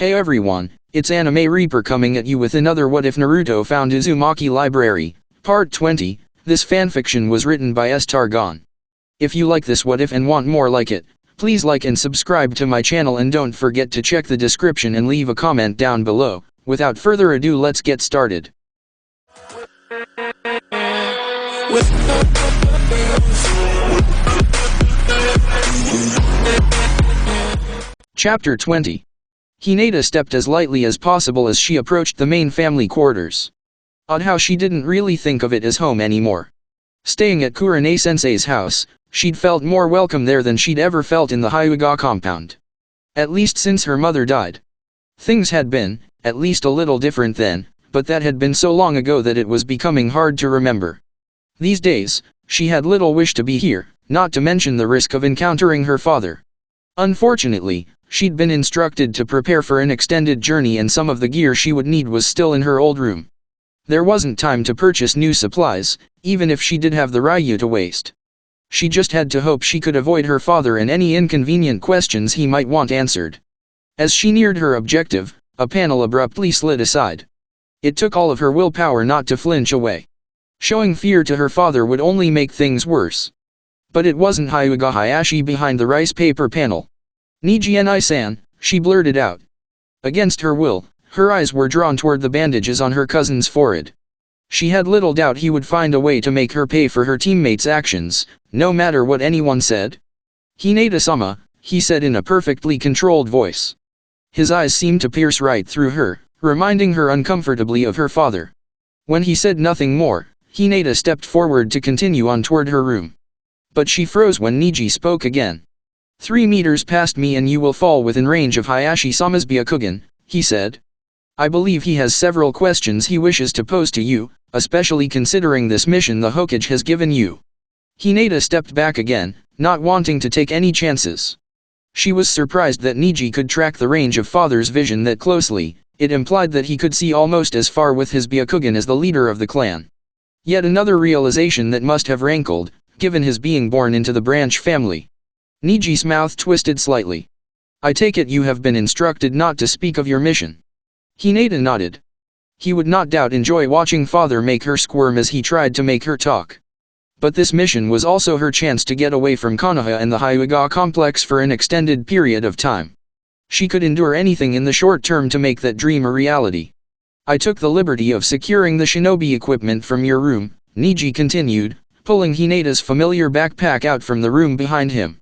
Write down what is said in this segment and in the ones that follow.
Hey everyone, it's Anime Reaper coming at you with another What If Naruto Found Uzumaki Library, Part 20. This fanfiction was written by S. Targon. If you like this what if and want more like it, please like and subscribe to my channel and don't forget to check the description and leave a comment down below. Without further ado, let's get started. Chapter 20. Hinata stepped as lightly as possible as she approached the main family quarters. Odd how she didn't really think of it as home anymore. Staying at Kurane-sensei's house, she'd felt more welcome there than she'd ever felt in the Hyuga compound. At least since her mother died. Things had been, at least a little different then, but that had been so long ago that it was becoming hard to remember. These days, she had little wish to be here, not to mention the risk of encountering her father. Unfortunately, she'd been instructed to prepare for an extended journey and some of the gear she would need was still in her old room. There wasn't time to purchase new supplies, even if she did have the Ryu to waste. She just had to hope she could avoid her father and any inconvenient questions he might want answered. As she neared her objective, a panel abruptly slid aside. It took all of her willpower not to flinch away. Showing fear to her father would only make things worse. But it wasn't Hyuga Hayashi behind the rice paper panel. Niji-san, she blurted out. Against her will, her eyes were drawn toward the bandages on her cousin's forehead. She had little doubt he would find a way to make her pay for her teammates' actions, no matter what anyone said. Hinata-sama, he said in a perfectly controlled voice. His eyes seemed to pierce right through her, reminding her uncomfortably of her father. When he said nothing more, Hinata stepped forward to continue on toward her room. But she froze when Niji spoke again. 3 meters past me and you will fall within range of Hayashi-sama's Byakugan, he said. I believe he has several questions he wishes to pose to you, especially considering this mission the Hokage has given you. Hinata stepped back again, not wanting to take any chances. She was surprised that Niji could track the range of father's vision that closely. It implied that he could see almost as far with his Byakugan as the leader of the clan. Yet another realization that must have rankled, given his being born into the branch family. Niji's mouth twisted slightly. I take it you have been instructed not to speak of your mission. Hinata nodded. He would not doubt enjoy watching father make her squirm as he tried to make her talk. But this mission was also her chance to get away from Konoha and the Hyuga complex for an extended period of time. She could endure anything in the short term to make that dream a reality. I took the liberty of securing the shinobi equipment from your room, Niji continued, pulling Hinata's familiar backpack out from the room behind him.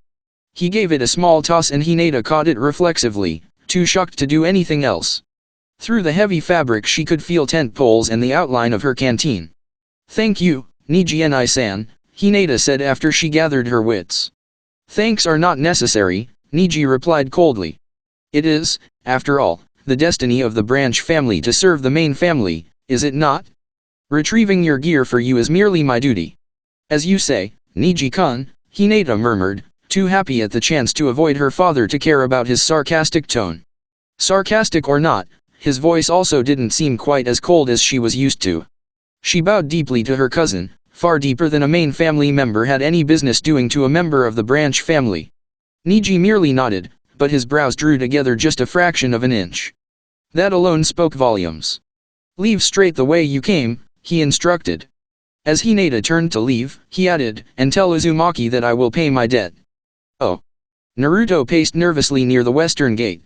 He gave it a small toss and Hinata caught it reflexively, too shocked to do anything else. Through the heavy fabric she could feel tent poles and the outline of her canteen. Thank you, Niji-san, Hinata said after she gathered her wits. Thanks are not necessary, Niji replied coldly. It is, after all, the destiny of the branch family to serve the main family, is it not? Retrieving your gear for you is merely my duty. As you say, Niji-kun, Hinata murmured, too happy at the chance to avoid her father to care about his sarcastic tone. Sarcastic or not, his voice also didn't seem quite as cold as she was used to. She bowed deeply to her cousin, far deeper than a main family member had any business doing to a member of the branch family. Niji merely nodded, but his brows drew together just a fraction of an inch. That alone spoke volumes. Leave straight the way you came, he instructed. As Hinata turned to leave, he added, and tell Uzumaki that I will pay my debt. Oh. Naruto paced nervously near the western gate.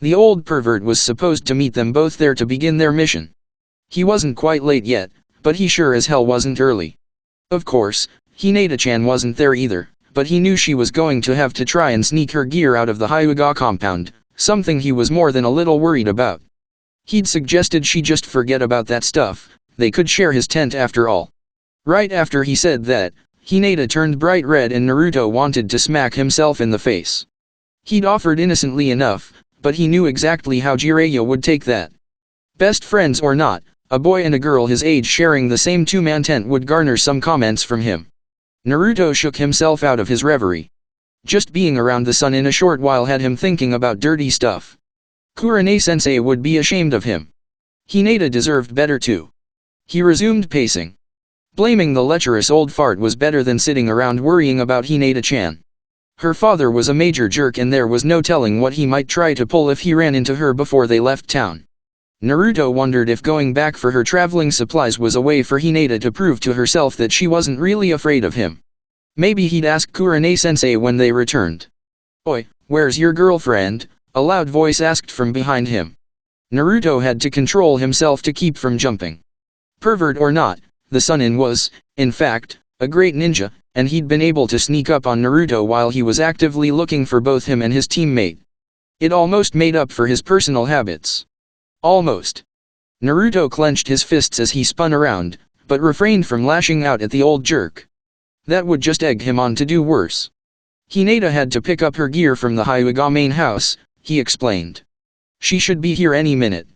The old pervert was supposed to meet them both there to begin their mission. He wasn't quite late yet, but he sure as hell wasn't early. Of course, Hinata-chan wasn't there either, but he knew she was going to have to try and sneak her gear out of the Hyuga compound, something he was more than a little worried about. He'd suggested she just forget about that stuff, they could share his tent after all. Right after he said that, Hinata turned bright red and Naruto wanted to smack himself in the face. He'd offered innocently enough, but he knew exactly how Jiraiya would take that. Best friends or not, a boy and a girl his age sharing the same two-man tent would garner some comments from him. Naruto shook himself out of his reverie. Just being around the sun in a short while had him thinking about dirty stuff. Kurane-sensei would be ashamed of him. Hinata deserved better too. He resumed pacing. Blaming the lecherous old fart was better than sitting around worrying about Hinata-chan. Her father was a major jerk and there was no telling what he might try to pull if he ran into her before they left town. Naruto wondered if going back for her traveling supplies was a way for Hinata to prove to herself that she wasn't really afraid of him. Maybe he'd ask Kurane-sensei when they returned. "Oi, where's your girlfriend?" a loud voice asked from behind him. Naruto had to control himself to keep from jumping. Pervert or not, the Sunin was, in fact, a great ninja, and he'd been able to sneak up on Naruto while he was actively looking for both him and his teammate. It almost made up for his personal habits. Almost. Naruto clenched his fists as he spun around, but refrained from lashing out at the old jerk. That would just egg him on to do worse. Hinata had to pick up her gear from the Hyuga main house, he explained. She should be here any minute.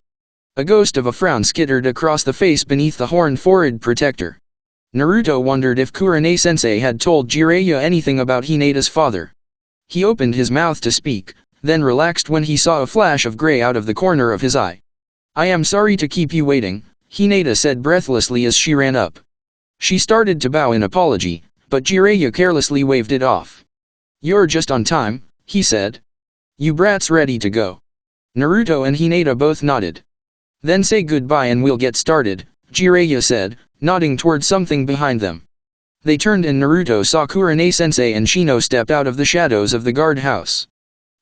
A ghost of a frown skittered across the face beneath the horned forehead protector. Naruto wondered if Kurane-sensei had told Jiraiya anything about Hinata's father. He opened his mouth to speak, then relaxed when he saw a flash of gray out of the corner of his eye. "I am sorry to keep you waiting," Hinata said breathlessly as she ran up. She started to bow in apology, but Jiraiya carelessly waved it off. "You're just on time," he said. "You brats ready to go?" Naruto and Hinata both nodded. "Then say goodbye and we'll get started," Jiraiya said, nodding toward something behind them. They turned and Naruto saw Kurane-sensei and Shino step out of the shadows of the guardhouse.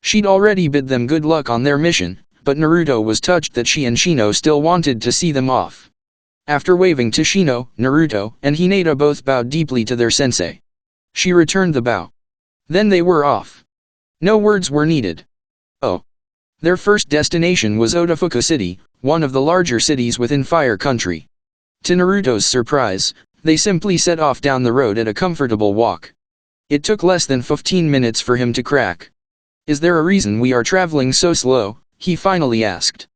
She'd already bid them good luck on their mission, but Naruto was touched that she and Shino still wanted to see them off. After waving to Shino, Naruto and Hinata both bowed deeply to their sensei. She returned the bow. Then they were off. No words were needed. Oh. Their first destination was Otafuku City, one of the larger cities within Fire Country. To Naruto's surprise, they simply set off down the road at a comfortable walk. It took less than 15 minutes for him to crack. "Is there a reason we are traveling so slow?" he finally asked.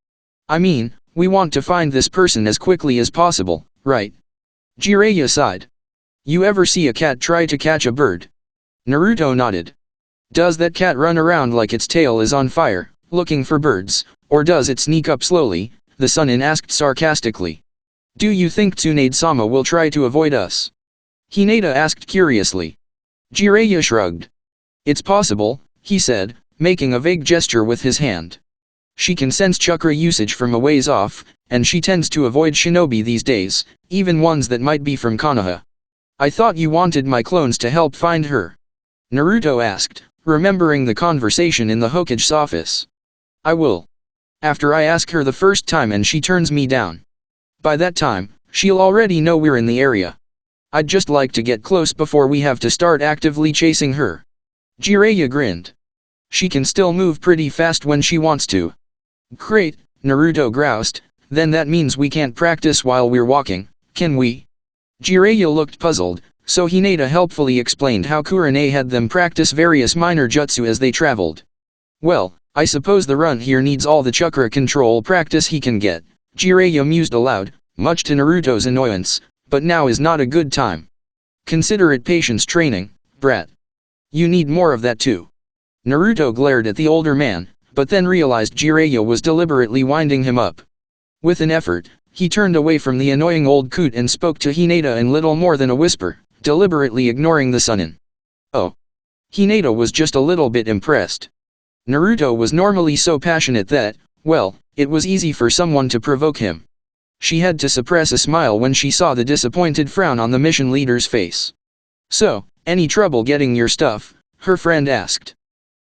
"I mean, we want to find this person as quickly as possible, right?" Jiraiya sighed. "You ever see a cat try to catch a bird?" Naruto nodded. "Does that cat run around like its tail is on fire, looking for birds, or does it sneak up slowly?" the Sunin asked sarcastically. "Do you think Tsunade-sama will try to avoid us?" Hinata asked curiously. Jiraiya shrugged. "It's possible," he said, making a vague gesture with his hand. "She can sense chakra usage from a ways off, and she tends to avoid shinobi these days, even ones that might be from Konoha." "I thought you wanted my clones to help find her?" Naruto asked, remembering the conversation in the Hokage's office. "I will. After I ask her the first time and she turns me down. By that time, she'll already know we're in the area. I'd just like to get close before we have to start actively chasing her." Jiraiya grinned. "She can still move pretty fast when she wants to." "Great," Naruto groused, "then that means we can't practice while we're walking, can we?" Jiraiya looked puzzled, so Hinata helpfully explained how Kurane had them practice various minor jutsu as they traveled. "Well, I suppose the run here needs all the chakra control practice he can get," Jiraiya mused aloud, much to Naruto's annoyance, "but now is not a good time. Consider it patience training, brat. You need more of that too." Naruto glared at the older man, but then realized Jiraiya was deliberately winding him up. With an effort, he turned away from the annoying old coot and spoke to Hinata in little more than a whisper, deliberately ignoring the Sunin. Oh. Hinata was just a little bit impressed. Naruto was normally so passionate that, well, it was easy for someone to provoke him. She had to suppress a smile when she saw the disappointed frown on the mission leader's face. "So, any trouble getting your stuff?" her friend asked.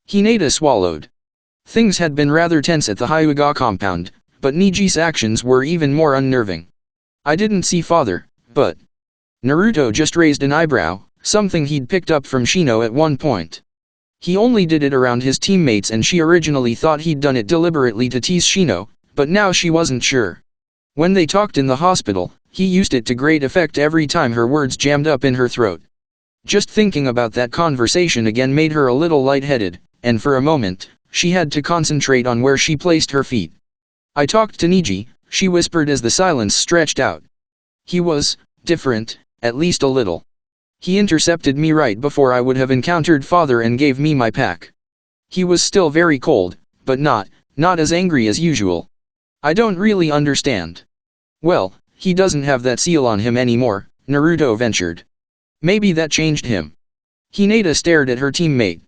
Hinata swallowed. Things had been rather tense at the Hyuga compound, but Niji's actions were even more unnerving. "I didn't see father, but..." Naruto just raised an eyebrow, something he'd picked up from Shino at one point. He only did it around his teammates and she originally thought he'd done it deliberately to tease Shino, but now she wasn't sure. When they talked in the hospital, he used it to great effect every time her words jammed up in her throat. Just thinking about that conversation again made her a little lightheaded, and for a moment, she had to concentrate on where she placed her feet. "I talked to Niji," she whispered as the silence stretched out. "He was different, at least a little. He intercepted me right before I would have encountered father and gave me my pack. He was still very cold, but not as angry as usual. I don't really understand." "Well, he doesn't have that seal on him anymore," Naruto ventured. "Maybe that changed him." Hinata stared at her teammate.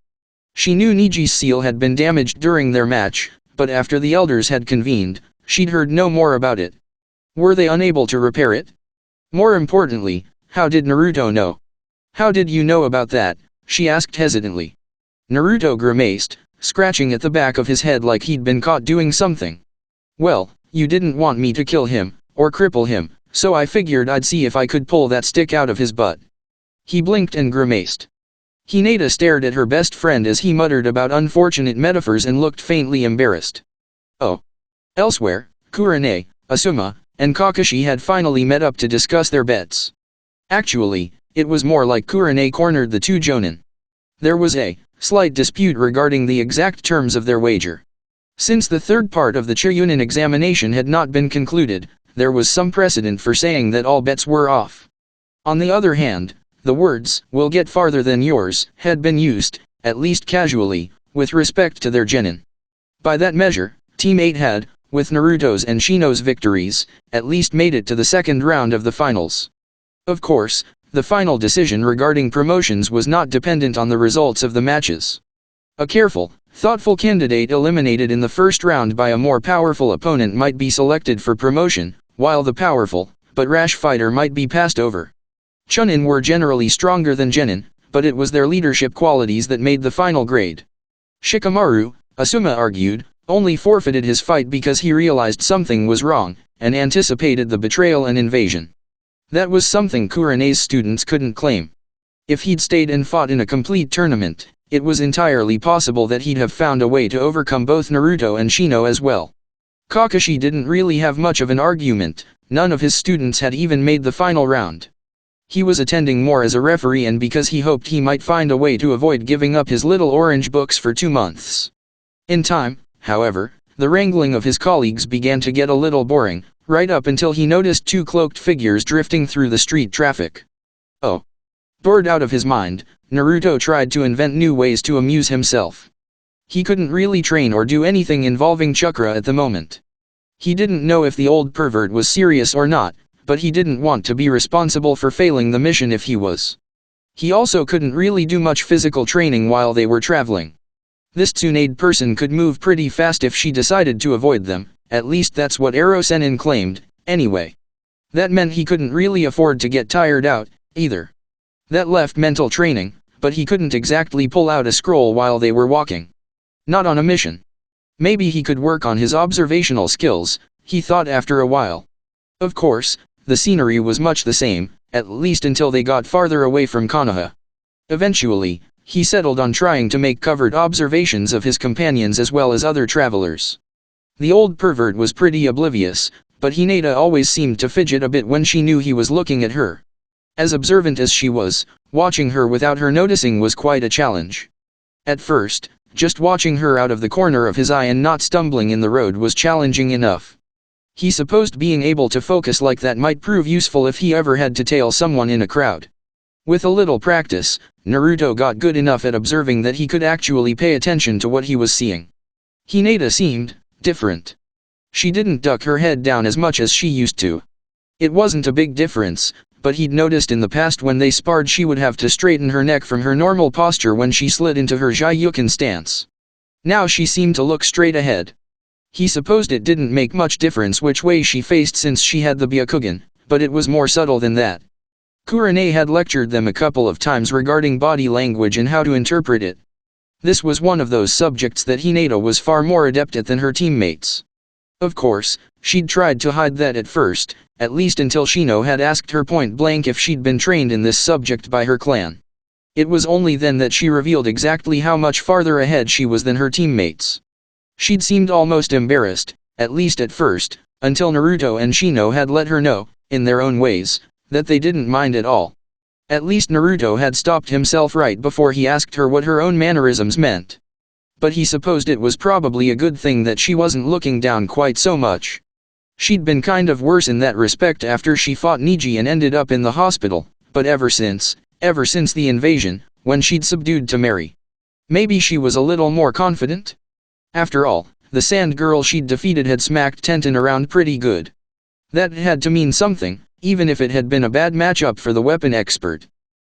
She knew Niji's seal had been damaged during their match, but after the elders had convened, she'd heard no more about it. Were they unable to repair it? More importantly, how did Naruto know? How did you know about that? She asked hesitantly. Naruto grimaced, scratching at the back of his head like he'd been caught doing something. Well, you didn't want me to kill him, or cripple him, so I figured I'd see if I could pull that stick out of his butt. He blinked and grimaced. Hinata stared at her best friend as he muttered about unfortunate metaphors and looked faintly embarrassed. Oh. Elsewhere, Kurane, Asuma, and Kakashi had finally met up to discuss their bets. Actually, it was more like Kurane cornered the two jonin. There was a slight dispute regarding the exact terms of their wager. Since the third part of the Chunin examination had not been concluded, there was some precedent for saying that all bets were off. On the other hand, the words, "we'll get farther than yours," had been used, at least casually, with respect to their genin. By that measure, Team 8 had, with Naruto's and Shino's victories, at least made it to the second round of the finals. Of course, the final decision regarding promotions was not dependent on the results of the matches. A careful, thoughtful candidate eliminated in the first round by a more powerful opponent might be selected for promotion, while the powerful, but rash fighter might be passed over. Chunin were generally stronger than genin, but it was their leadership qualities that made the final grade. Shikamaru, Asuma argued, only forfeited his fight because he realized something was wrong, and anticipated the betrayal and invasion. That was something Kurane's students couldn't claim. If he'd stayed and fought in a complete tournament, it was entirely possible that he'd have found a way to overcome both Naruto and Shino as well. Kakashi didn't really have much of an argument, none of his students had even made the final round. He was attending more as a referee and because he hoped he might find a way to avoid giving up his little orange books for 2 months. In time, however, the wrangling of his colleagues began to get a little boring, right up until he noticed 2 cloaked figures drifting through the street traffic. Oh. Bored out of his mind, Naruto tried to invent new ways to amuse himself. He couldn't really train or do anything involving chakra at the moment. He didn't know if the old pervert was serious or not, but he didn't want to be responsible for failing the mission if he was. He also couldn't really do much physical training while they were traveling. This Tsunade person could move pretty fast if she decided to avoid them, at least that's what Ero-Sennin claimed, anyway. That meant he couldn't really afford to get tired out, either. That left mental training, but he couldn't exactly pull out a scroll while they were walking. Not on a mission. Maybe he could work on his observational skills, he thought after a while. Of course, the scenery was much the same, at least until they got farther away from Konoha. Eventually, he settled on trying to make covered observations of his companions as well as other travelers. The old pervert was pretty oblivious, but Hinata always seemed to fidget a bit when she knew he was looking at her. As observant as she was, watching her without her noticing was quite a challenge. At first, just watching her out of the corner of his eye and not stumbling in the road was challenging enough. He supposed being able to focus like that might prove useful if he ever had to tail someone in a crowd. With a little practice, Naruto got good enough at observing that he could actually pay attention to what he was seeing. Hinata seemed different. She didn't duck her head down as much as she used to. It wasn't a big difference, but he'd noticed in the past when they sparred she would have to straighten her neck from her normal posture when she slid into her Jyuken stance. Now she seemed to look straight ahead. He supposed it didn't make much difference which way she faced since she had the Byakugan, but it was more subtle than that. Kurane had lectured them a couple of times regarding body language and how to interpret it. This was one of those subjects that Hinata was far more adept at than her teammates. Of course, she'd tried to hide that at first, at least until Shino had asked her point blank if she'd been trained in this subject by her clan. It was only then that she revealed exactly how much farther ahead she was than her teammates. She'd seemed almost embarrassed, at least at first, until Naruto and Shino had let her know, in their own ways, that they didn't mind at all. At least Naruto had stopped himself right before he asked her what her own mannerisms meant. But he supposed it was probably a good thing that she wasn't looking down quite so much. She'd been kind of worse in that respect after she fought Niji and ended up in the hospital, but ever since the invasion, when she'd subdued Temari. Maybe she was a little more confident? After all, the sand girl she'd defeated had smacked Tenten around pretty good. That had to mean something, even if it had been a bad matchup for the weapon expert.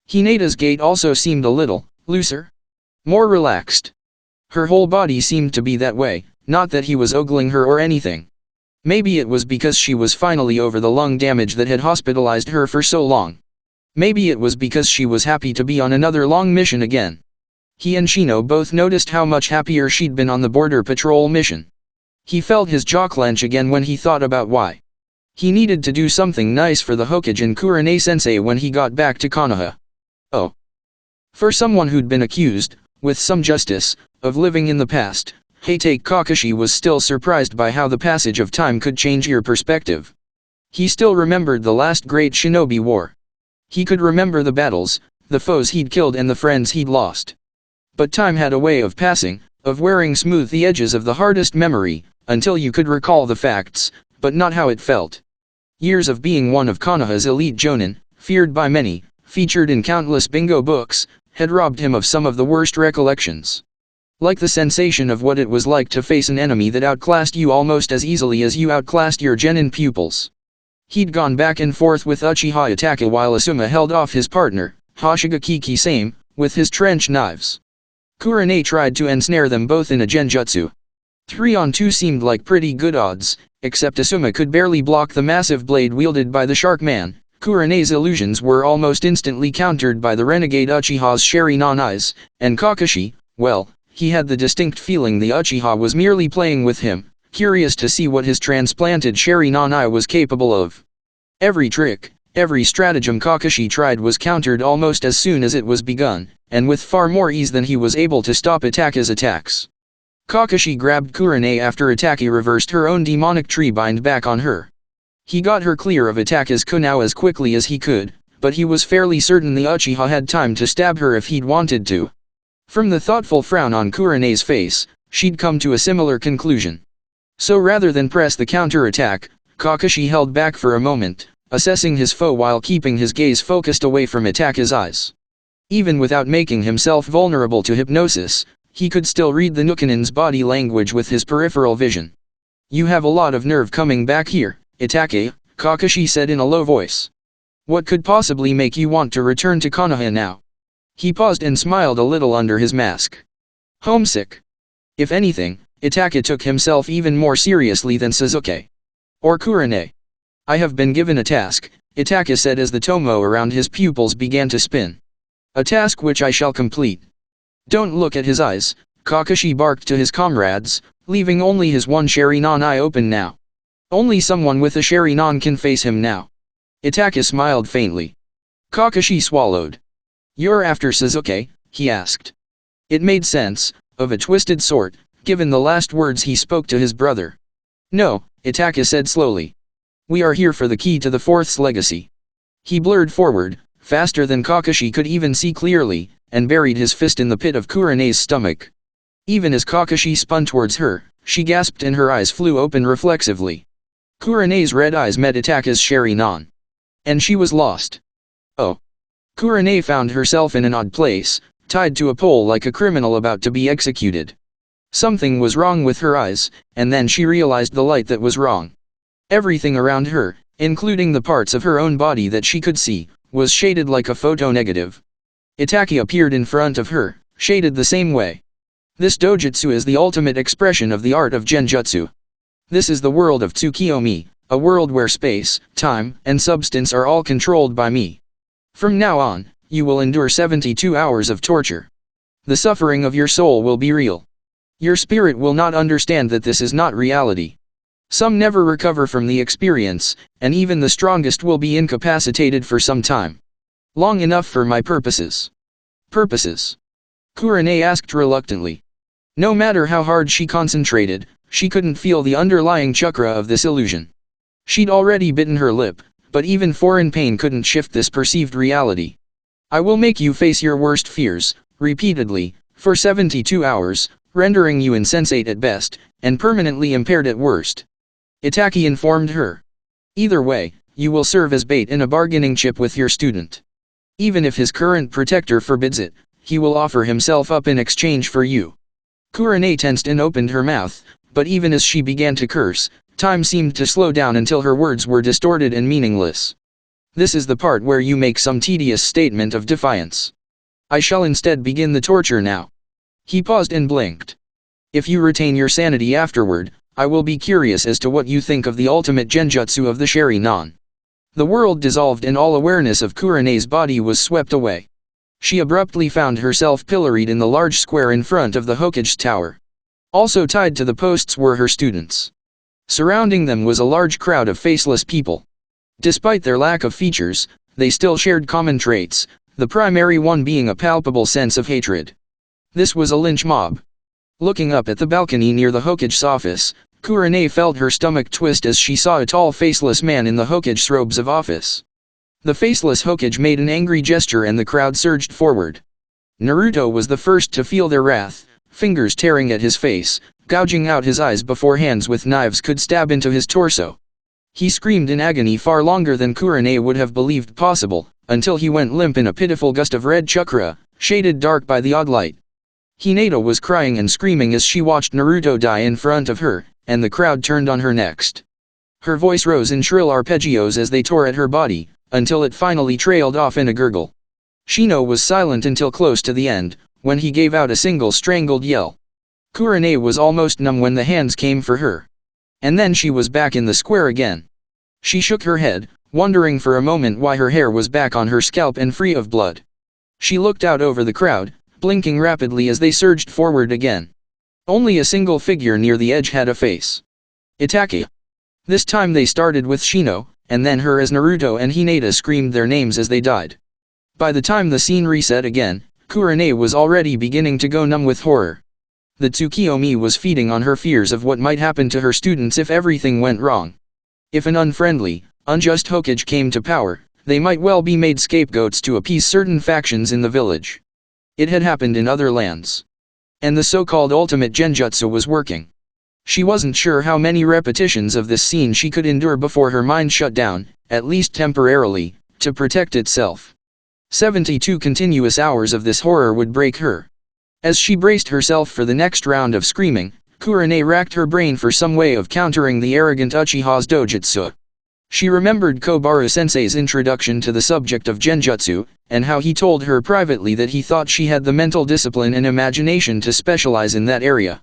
Hinata's gait also seemed a little looser. More relaxed. Her whole body seemed to be that way, not that he was ogling her or anything. Maybe it was because she was finally over the lung damage that had hospitalized her for so long. Maybe it was because she was happy to be on another long mission again. He and Shino both noticed how much happier she'd been on the border patrol mission. He felt his jaw clench again when he thought about why. He needed to do something nice for the Hokage and Kurane-sensei when he got back to Konoha. Oh. For someone who'd been accused, with some justice, of living in the past, Heitake Kakashi was still surprised by how the passage of time could change your perspective. He still remembered the last great shinobi war. He could remember the battles, the foes he'd killed and the friends he'd lost. But time had a way of passing, of wearing smooth the edges of the hardest memory, until you could recall the facts, but not how it felt. Years of being one of Konoha's elite jonin, feared by many, featured in countless bingo books, had robbed him of some of the worst recollections. Like the sensation of what it was like to face an enemy that outclassed you almost as easily as you outclassed your genin pupils. He'd gone back and forth with Uchiha Itachi while Asuma held off his partner, Hoshigaki Kisame, with his trench knives. Kurane tried to ensnare them both in a genjutsu. 3-on-2 seemed like pretty good odds, except Asuma could barely block the massive blade wielded by the Shark Man. Kurane's illusions were almost instantly countered by the renegade Uchiha's Sharingan eyes, and Kakashi, well, he had the distinct feeling the Uchiha was merely playing with him, curious to see what his transplanted Sharingan eye was capable of. Every trick, every stratagem Kakashi tried was countered almost as soon as it was begun, and with far more ease than he was able to stop Itachi's attacks. Kakashi grabbed Kurane after Itachi reversed her own demonic tree bind back on her. He got her clear of Itachi's kunao as quickly as he could, but he was fairly certain the Uchiha had time to stab her if he'd wanted to. From the thoughtful frown on Kurane's face, she'd come to a similar conclusion. So rather than press the counter-attack, Kakashi held back for a moment, assessing his foe while keeping his gaze focused away from Itachi's eyes. Even without making himself vulnerable to hypnosis, he could still read the Nukanin's body language with his peripheral vision. "You have a lot of nerve coming back here, Itachi," Kakashi said in a low voice. "What could possibly make you want to return to Konoha now?" He paused and smiled a little under his mask. "Homesick." If anything, Itachi took himself even more seriously than Sasuke. Or Kurane. "I have been given a task," Itachi said as the tomo around his pupils began to spin. "A task which I shall complete." "Don't look at his eyes," Kakashi barked to his comrades, leaving only his one Sharingan eye open now. "Only someone with a Sharingan can face him now." Itachi smiled faintly. Kakashi swallowed. "You're after Sasuke?" he asked. It made sense, of a twisted sort, given the last words he spoke to his brother. "No," Itachi said slowly. "We are here for the key to the Fourth's legacy." He blurred forward, faster than Kakashi could even see clearly, and buried his fist in the pit of Kurane's stomach. Even as Kakashi spun towards her, she gasped and her eyes flew open reflexively. Kurane's red eyes met Itachi's Sharingan. And she was lost. Oh. Kurane found herself in an odd place, tied to a pole like a criminal about to be executed. Something was wrong with her eyes, and then she realized the light that was wrong. Everything around her, including the parts of her own body that she could see, was shaded like a photonegative. Itachi appeared in front of her, shaded the same way. This dojutsu is the ultimate expression of the art of genjutsu. This is the world of Tsukiyomi, a world where space, time, and substance are all controlled by me. From now on, you will endure 72 hours of torture. The suffering of your soul will be real. Your spirit will not understand that this is not reality. Some never recover from the experience, and even the strongest will be incapacitated for some time. Long enough for my purposes." "Purposes?" Kurane asked reluctantly. No matter how hard she concentrated, she couldn't feel the underlying chakra of this illusion. She'd already bitten her lip, but even foreign pain couldn't shift this perceived reality. "I will make you face your worst fears, repeatedly, for 72 hours, rendering you insensate at best, and permanently impaired at worst," Itachi informed her. "Either way, you will serve as bait in a bargaining chip with your student. Even if his current protector forbids it, he will offer himself up in exchange for you." Kurane tensed and opened her mouth, but even as she began to curse, time seemed to slow down until her words were distorted and meaningless. "This is the part where you make some tedious statement of defiance. I shall instead begin the torture now." He paused and blinked. If you retain your sanity afterward, I will be curious as to what you think of the ultimate genjutsu of the Sharingan. The world dissolved and all awareness of Kurene's body was swept away. She abruptly found herself pilloried in the large square in front of the Hokage's tower. Also tied to the posts were her students. Surrounding them was a large crowd of faceless people. Despite their lack of features, they still shared common traits, the primary one being a palpable sense of hatred. This was a lynch mob. Looking up at the balcony near the Hokage's office, Kurene felt her stomach twist as she saw a tall faceless man in the Hokage's robes of office. The faceless Hokage made an angry gesture and the crowd surged forward. Naruto was the first to feel their wrath, fingers tearing at his face, gouging out his eyes before hands with knives could stab into his torso. He screamed in agony far longer than Kurene would have believed possible, until he went limp in a pitiful gust of red chakra, shaded dark by the odd light. Hinata was crying and screaming as she watched Naruto die in front of her, and the crowd turned on her next. Her voice rose in shrill arpeggios as they tore at her body, until it finally trailed off in a gurgle. Shino was silent until close to the end, when he gave out a single strangled yell. Kurene was almost numb when the hands came for her. And then she was back in the square again. She shook her head, wondering for a moment why her hair was back on her scalp and free of blood. She looked out over the crowd, blinking rapidly as they surged forward again. Only a single figure near the edge had a face. Itake. This time they started with Shino, and then her as Naruto and Hinata screamed their names as they died. By the time the scene reset again, Kurene was already beginning to go numb with horror. The Tsukiyomi was feeding on her fears of what might happen to her students if everything went wrong. If an unfriendly, unjust Hokage came to power, they might well be made scapegoats to appease certain factions in the village. It had happened in other lands. And the so-called ultimate genjutsu was working. She wasn't sure how many repetitions of this scene she could endure before her mind shut down, at least temporarily, to protect itself. 72 continuous hours of this horror would break her. As she braced herself for the next round of screaming, Kurene racked her brain for some way of countering the arrogant Uchiha's dojutsu. She remembered Kobaru-sensei's introduction to the subject of genjutsu, and how he told her privately that he thought she had the mental discipline and imagination to specialize in that area.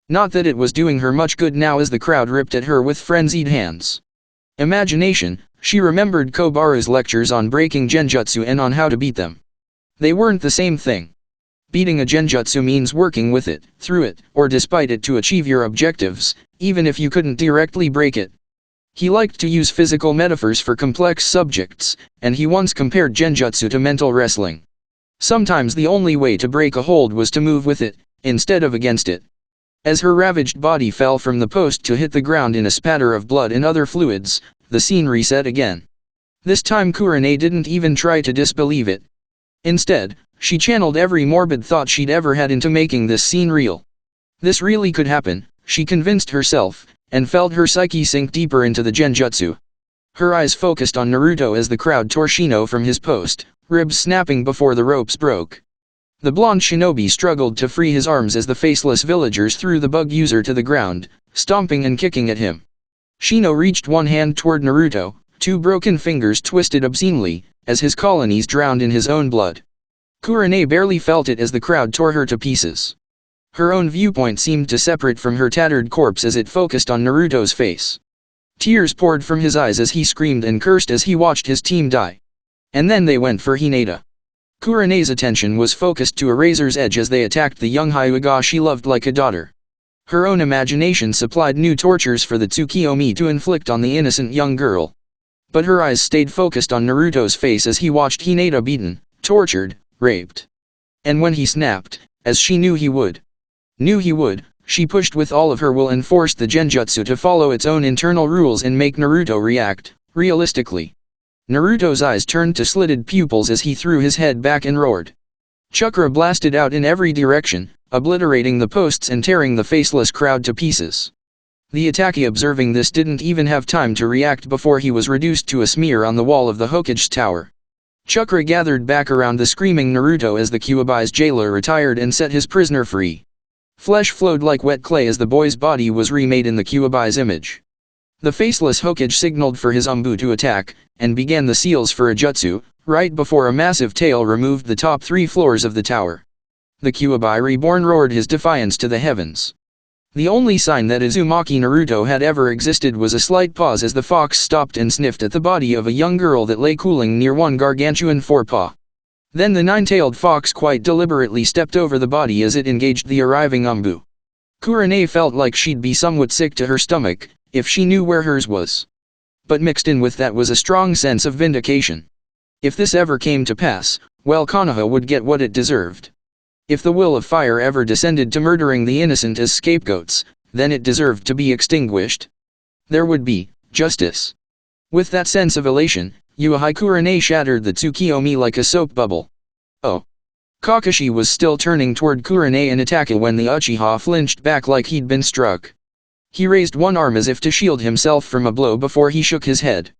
Not that it was doing her much good now as the crowd ripped at her with frenzied hands. Imagination, she remembered Kobaru's lectures on breaking genjutsu and on how to beat them. They weren't the same thing. Beating a genjutsu means working with it, through it, or despite it to achieve your objectives, even if you couldn't directly break it. He liked to use physical metaphors for complex subjects, and he once compared genjutsu to mental wrestling. Sometimes the only way to break a hold was to move with it, instead of against it. As her ravaged body fell from the post to hit the ground in a spatter of blood and other fluids, the scene reset again. This time Kurene didn't even try to disbelieve it. Instead, she channeled every morbid thought she'd ever had into making this scene real. This really could happen, she convinced herself, and felt her psyche sink deeper into the genjutsu. Her eyes focused on Naruto as the crowd tore Shino from his post, ribs snapping before the ropes broke. The blonde shinobi struggled to free his arms as the faceless villagers threw the bug user to the ground, stomping and kicking at him. Shino reached one hand toward Naruto, two broken fingers twisted obscenely, as his colonies drowned in his own blood. Kurene barely felt it as the crowd tore her to pieces. Her own viewpoint seemed to separate from her tattered corpse as it focused on Naruto's face. Tears poured from his eyes as he screamed and cursed as he watched his team die. And then they went for Hinata. Kurene's attention was focused to a razor's edge as they attacked the young Hyuga she loved like a daughter. Her own imagination supplied new tortures for the Tsukiyomi to inflict on the innocent young girl. But her eyes stayed focused on Naruto's face as he watched Hinata beaten, tortured, raped. And when he snapped, as she knew he would, she pushed with all of her will and forced the genjutsu to follow its own internal rules and make Naruto react, realistically. Naruto's eyes turned to slitted pupils as he threw his head back and roared. Chakra blasted out in every direction, obliterating the posts and tearing the faceless crowd to pieces. The Itaki observing this didn't even have time to react before he was reduced to a smear on the wall of the Hokage's tower. Chakra gathered back around the screaming Naruto as the Kyuubi's jailer retired and set his prisoner free. Flesh flowed like wet clay as the boy's body was remade in the Kyuubi's image. The faceless Hokage signaled for his Umbu to attack, and began the seals for a jutsu, right before a massive tail removed the top 3 floors of the tower. The Kyuubi reborn roared his defiance to the heavens. The only sign that Uzumaki Naruto had ever existed was a slight pause as the fox stopped and sniffed at the body of a young girl that lay cooling near one gargantuan forepaw. Then the nine-tailed fox quite deliberately stepped over the body as it engaged the arriving Umbu. Kurane felt like she'd be somewhat sick to her stomach, if she knew where hers was. But mixed in with that was a strong sense of vindication. If this ever came to pass, well, Konoha would get what it deserved. If the will of fire ever descended to murdering the innocent as scapegoats, then it deserved to be extinguished. There would be justice. With that sense of elation, Yuhei Kurane shattered the Tsukiyomi like a soap bubble. Oh. Kakashi was still turning toward Kurane and Itachi when the Uchiha flinched back like he'd been struck. He raised one arm as if to shield himself from a blow before he shook his head.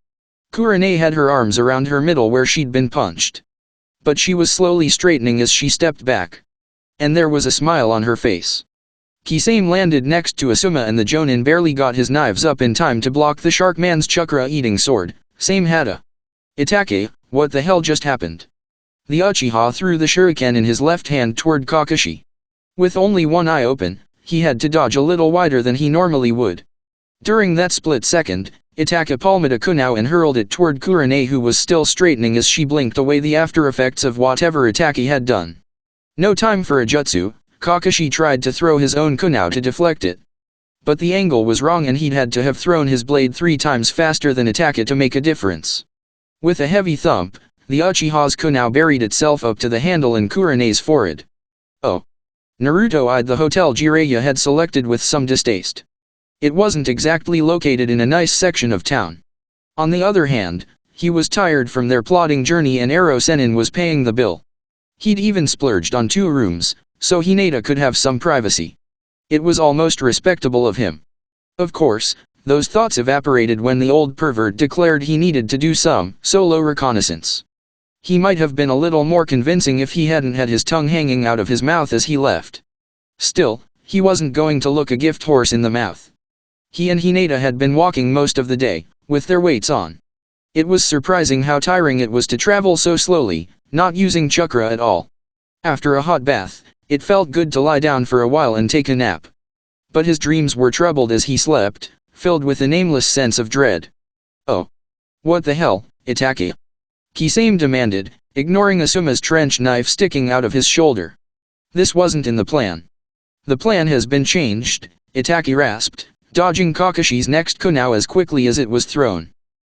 Kurane had her arms around her middle where she'd been punched. But she was slowly straightening as she stepped back. And there was a smile on her face. Kisame landed next to Asuma and the Jonin barely got his knives up in time to block the shark man's chakra-eating sword. Same Hada. Itachi, what the hell just happened? The Uchiha threw the shuriken in his left hand toward Kakashi. With only one eye open, he had to dodge a little wider than he normally would. During that split second, Itachi palmed a kunai and hurled it toward Kurane, who was still straightening as she blinked away the after-effects of whatever Itachi had done. No time for a jutsu, Kakashi tried to throw his own kunai to deflect it. But the angle was wrong and he'd had to have thrown his blade 3 times faster than Itachi to make a difference. With a heavy thump, the Uchiha's kunai buried itself up to the handle in Kurane's forehead. Oh. Naruto eyed the hotel Jiraiya had selected with some distaste. It wasn't exactly located in a nice section of town. On the other hand, he was tired from their plodding journey and Ero Sennin was paying the bill. He'd even splurged on 2 rooms, so Hinata could have some privacy. It was almost respectable of him. Of course, those thoughts evaporated when the old pervert declared he needed to do some solo reconnaissance. He might have been a little more convincing if he hadn't had his tongue hanging out of his mouth as he left. Still, he wasn't going to look a gift horse in the mouth. He and Hinata had been walking most of the day, with their weights on. It was surprising how tiring it was to travel so slowly, not using chakra at all. After a hot bath, it felt good to lie down for a while and take a nap. But his dreams were troubled as he slept, filled with a nameless sense of dread. Oh. What the hell, Itachi? Kisame demanded, ignoring Asuma's trench knife sticking out of his shoulder. This wasn't in the plan. The plan has been changed, Itachi rasped, dodging Kakashi's next kunai as quickly as it was thrown.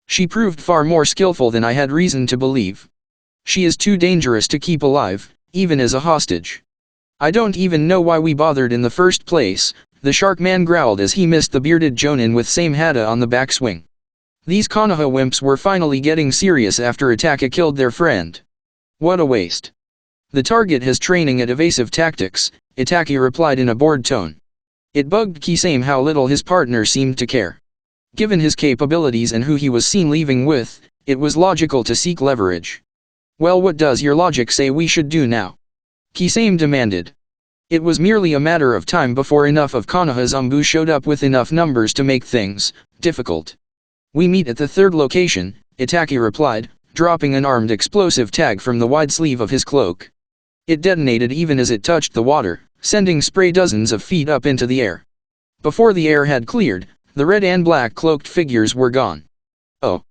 She proved far more skillful than I had reason to believe. She is too dangerous to keep alive, even as a hostage. I don't even know why we bothered in the first place, the shark man growled as he missed the bearded Jonin with same Hada on the backswing. These Konoha wimps were finally getting serious after Itachi killed their friend. What a waste. The target has training at evasive tactics, Itachi replied in a bored tone. It bugged Kisame how little his partner seemed to care. Given his capabilities and who he was seen leaving with, it was logical to seek leverage. Well, what does your logic say we should do now? Kisame demanded. It was merely a matter of time before enough of Konoha's Umbu showed up with enough numbers to make things difficult. We meet at the 3rd location, Itachi replied, dropping an armed explosive tag from the wide sleeve of his cloak. It detonated even as it touched the water, sending spray dozens of feet up into the air. Before the air had cleared, the red and black cloaked figures were gone. Oh.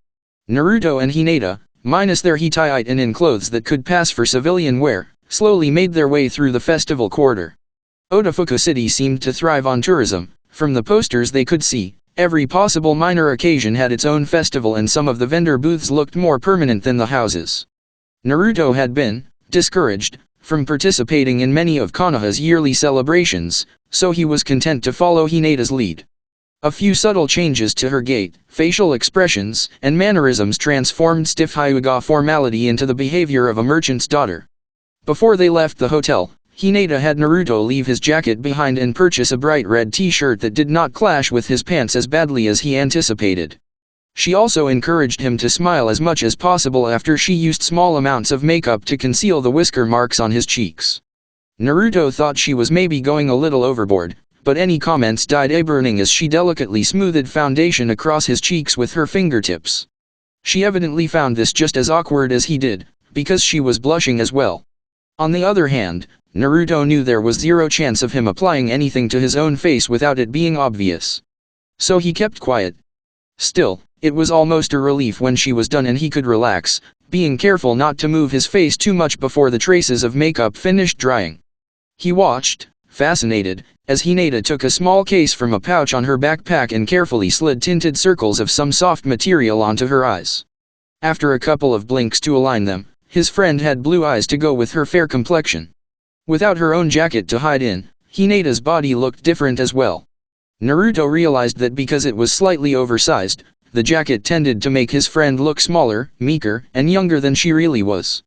Naruto and Hinata, minus their Hittite and in clothes that could pass for civilian wear, slowly made their way through the festival quarter. Otafuku City seemed to thrive on tourism. From the posters they could see, every possible minor occasion had its own festival and some of the vendor booths looked more permanent than the houses. Naruto had been discouraged from participating in many of Konoha's yearly celebrations, so he was content to follow Hinata's lead. A few subtle changes to her gait, facial expressions, and mannerisms transformed stiff Hyuga formality into the behavior of a merchant's daughter. Before they left the hotel, Hinata had Naruto leave his jacket behind and purchase a bright red t-shirt that did not clash with his pants as badly as he anticipated. She also encouraged him to smile as much as possible after she used small amounts of makeup to conceal the whisker marks on his cheeks. Naruto thought she was maybe going a little overboard, but any comments died a burning as she delicately smoothed foundation across his cheeks with her fingertips. She evidently found this just as awkward as he did, because she was blushing as well. On the other hand, Naruto knew there was zero chance of him applying anything to his own face without it being obvious. So he kept quiet. Still, it was almost a relief when she was done and he could relax, being careful not to move his face too much before the traces of makeup finished drying. He watched, fascinated, as Hinata took a small case from a pouch on her backpack and carefully slid tinted circles of some soft material onto her eyes. After a couple of blinks to align them, his friend had blue eyes to go with her fair complexion. Without her own jacket to hide in, Hinata's body looked different as well. Naruto realized that because it was slightly oversized, the jacket tended to make his friend look smaller, meeker, and younger than she really was.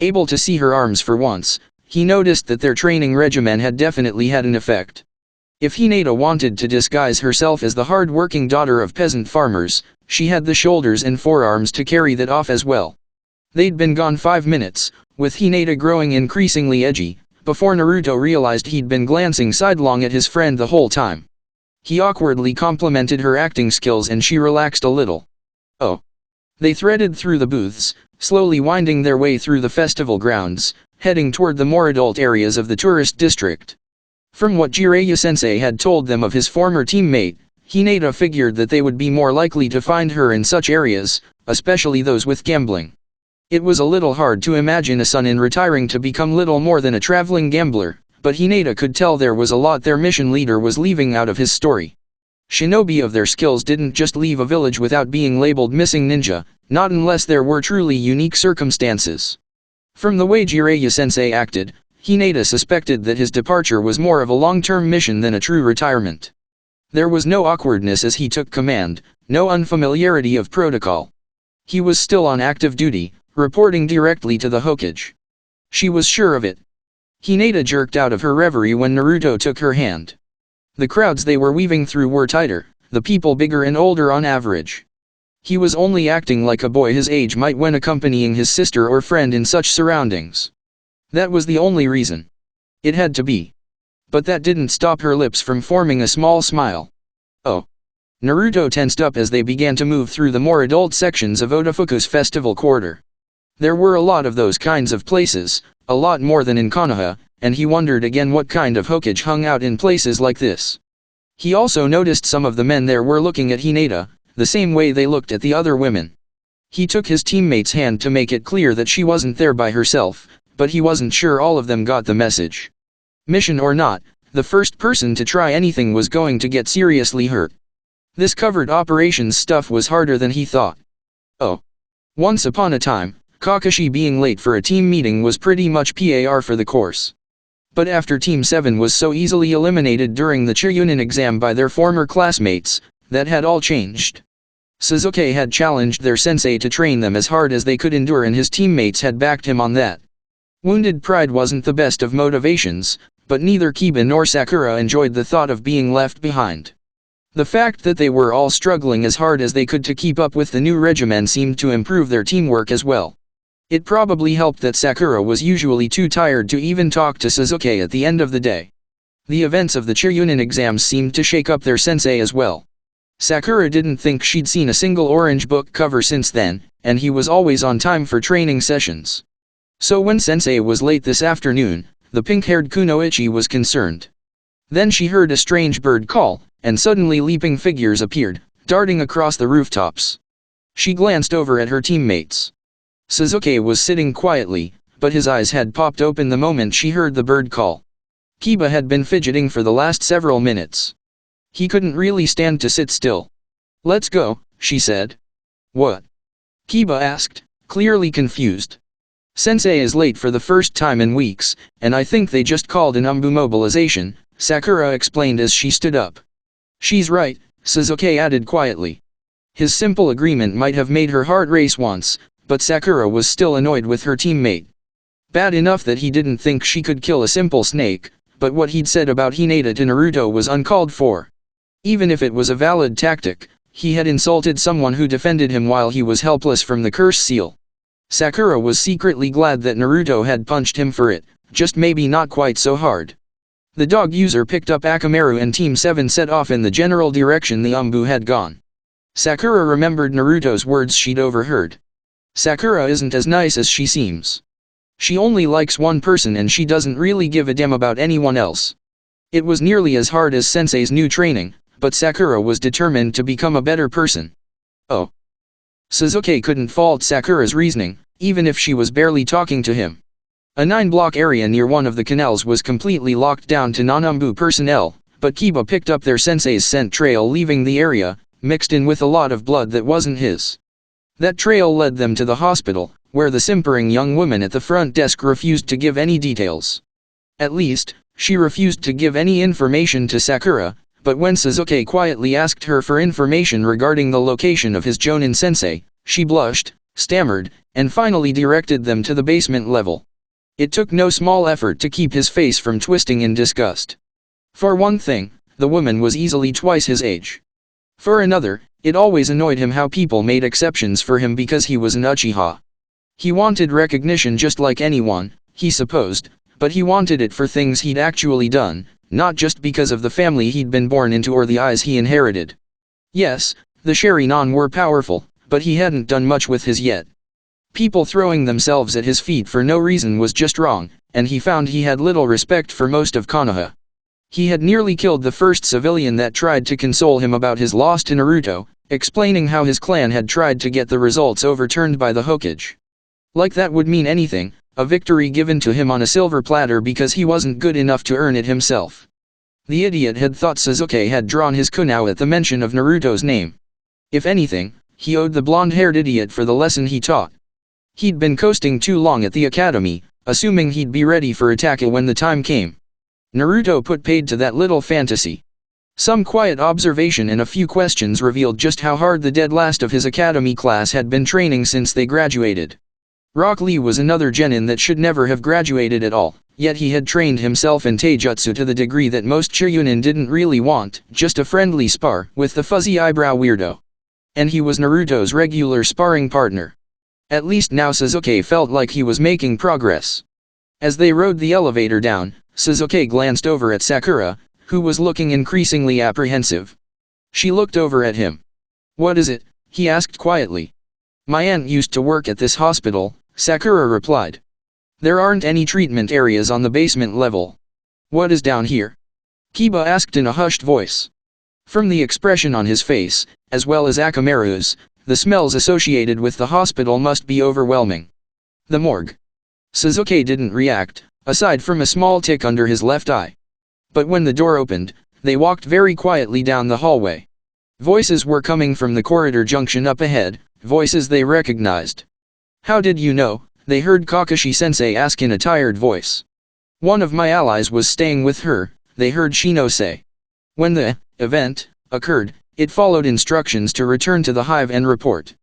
Able to see her arms for once, he noticed that their training regimen had definitely had an effect. If Hinata wanted to disguise herself as the hard-working daughter of peasant farmers, she had the shoulders and forearms to carry that off as well. They'd been gone 5 minutes, with Hinata growing increasingly edgy, before Naruto realized he'd been glancing sidelong at his friend the whole time. He awkwardly complimented her acting skills and she relaxed a little. Oh. They threaded through the booths, slowly winding their way through the festival grounds, heading toward the more adult areas of the tourist district. From what Jiraiya-sensei had told them of his former teammate, Hinata figured that they would be more likely to find her in such areas, especially those with gambling. It was a little hard to imagine a son-in retiring to become little more than a traveling gambler, but Hinata could tell there was a lot their mission leader was leaving out of his story. Shinobi of their skills didn't just leave a village without being labeled missing ninja, not unless there were truly unique circumstances. From the way Jiraiya-sensei acted, Hinata suspected that his departure was more of a long-term mission than a true retirement. There was no awkwardness as he took command, no unfamiliarity of protocol. He was still on active duty, reporting directly to the Hokage. She was sure of it. Hinata jerked out of her reverie when Naruto took her hand. The crowds they were weaving through were tighter, the people bigger and older on average. He was only acting like a boy his age might when accompanying his sister or friend in such surroundings. That was the only reason. It had to be. But that didn't stop her lips from forming a small smile. Oh. Naruto tensed up as they began to move through the more adult sections of Odafuku's festival quarter. There were a lot of those kinds of places, a lot more than in Konoha, and he wondered again what kind of Hokage hung out in places like this. He also noticed some of the men there were looking at Hinata, the same way they looked at the other women. He took his teammate's hand to make it clear that she wasn't there by herself, but he wasn't sure all of them got the message. Mission or not, the first person to try anything was going to get seriously hurt. This covert operations stuff was harder than he thought. Oh. Once upon a time, Kakashi being late for a team meeting was pretty much par for the course. But after Team 7 was so easily eliminated during the Chunin exam by their former classmates, that had all changed. Sasuke had challenged their sensei to train them as hard as they could endure and his teammates had backed him on that. Wounded pride wasn't the best of motivations, but neither Kiba nor Sakura enjoyed the thought of being left behind. The fact that they were all struggling as hard as they could to keep up with the new regimen seemed to improve their teamwork as well. It probably helped that Sakura was usually too tired to even talk to Sasuke at the end of the day. The events of the Chunin exams seemed to shake up their sensei as well. Sakura didn't think she'd seen a single orange book cover since then, and he was always on time for training sessions. So when sensei was late this afternoon, the pink-haired Kunoichi was concerned. Then she heard a strange bird call, and suddenly leaping figures appeared, darting across the rooftops. She glanced over at her teammates. Sasuke was sitting quietly, but his eyes had popped open the moment she heard the bird call. Kiba had been fidgeting for the last several minutes. He couldn't really stand to sit still. "Let's go," she said. "What?" Kiba asked, clearly confused. "Sensei is late for the first time in weeks, and I think they just called an Umbu mobilization," Sakura explained as she stood up. "She's right," Sasuke added quietly. His simple agreement might have made her heart race once, but Sakura was still annoyed with her teammate. Bad enough that he didn't think she could kill a simple snake, but what he'd said about Hinata to Naruto was uncalled for. Even if it was a valid tactic, he had insulted someone who defended him while he was helpless from the curse seal. Sakura was secretly glad that Naruto had punched him for it, just maybe not quite so hard. The dog user picked up Akamaru and Team 7 set off in the general direction the Umbu had gone. Sakura remembered Naruto's words she'd overheard. Sakura isn't as nice as she seems. She only likes one person and she doesn't really give a damn about anyone else. It was nearly as hard as Sensei's new training, but Sakura was determined to become a better person. Oh. Sasuke couldn't fault Sakura's reasoning, even if she was barely talking to him. A 9-block area near one of the canals was completely locked down to Nanambu personnel, but Kiba picked up their sensei's scent trail leaving the area, mixed in with a lot of blood that wasn't his. That trail led them to the hospital, where the simpering young woman at the front desk refused to give any details. At least, she refused to give any information to Sakura, but when Sasuke quietly asked her for information regarding the location of his Jonin sensei, she blushed, stammered, and finally directed them to the basement level. It took no small effort to keep his face from twisting in disgust. For one thing, the woman was easily twice his age. For another, it always annoyed him how people made exceptions for him because he was an Uchiha. He wanted recognition just like anyone, he supposed, but he wanted it for things he'd actually done, not just because of the family he'd been born into or the eyes he inherited. Yes, the Sharingan were powerful, but he hadn't done much with his yet. People throwing themselves at his feet for no reason was just wrong, and he found he had little respect for most of Konoha. He had nearly killed the first civilian that tried to console him about his loss to Naruto, explaining how his clan had tried to get the results overturned by the Hokage. Like that would mean anything, a victory given to him on a silver platter because he wasn't good enough to earn it himself. The idiot had thought Sasuke had drawn his kunao at the mention of Naruto's name. If anything, he owed the blonde-haired idiot for the lesson he taught. He'd been coasting too long at the academy, assuming he'd be ready for attack when the time came. Naruto put paid to that little fantasy. Some quiet observation and a few questions revealed just how hard the dead last of his academy class had been training since they graduated. Rock Lee was another genin that should never have graduated at all, yet he had trained himself in taijutsu to the degree that most Chiryunin didn't really want, just a friendly spar with the fuzzy eyebrow weirdo. And he was Naruto's regular sparring partner. At least now Sasuke felt like he was making progress. As they rode the elevator down, Sasuke glanced over at Sakura, who was looking increasingly apprehensive. She looked over at him. "What is it?" he asked quietly. "My aunt used to work at this hospital," Sakura replied. "There aren't any treatment areas on the basement level." "What is down here?" Kiba asked in a hushed voice. From the expression on his face, as well as Akamaru's, the smells associated with the hospital must be overwhelming. "The morgue." Sasuke didn't react, aside from a small tick under his left eye. But when the door opened, they walked very quietly down the hallway. Voices were coming from the corridor junction up ahead, voices they recognized. "How did you know?" they heard Kakashi-sensei ask in a tired voice. "One of my allies was staying with her," they heard Shino say. When the event occurred, it followed instructions to return to the hive and report.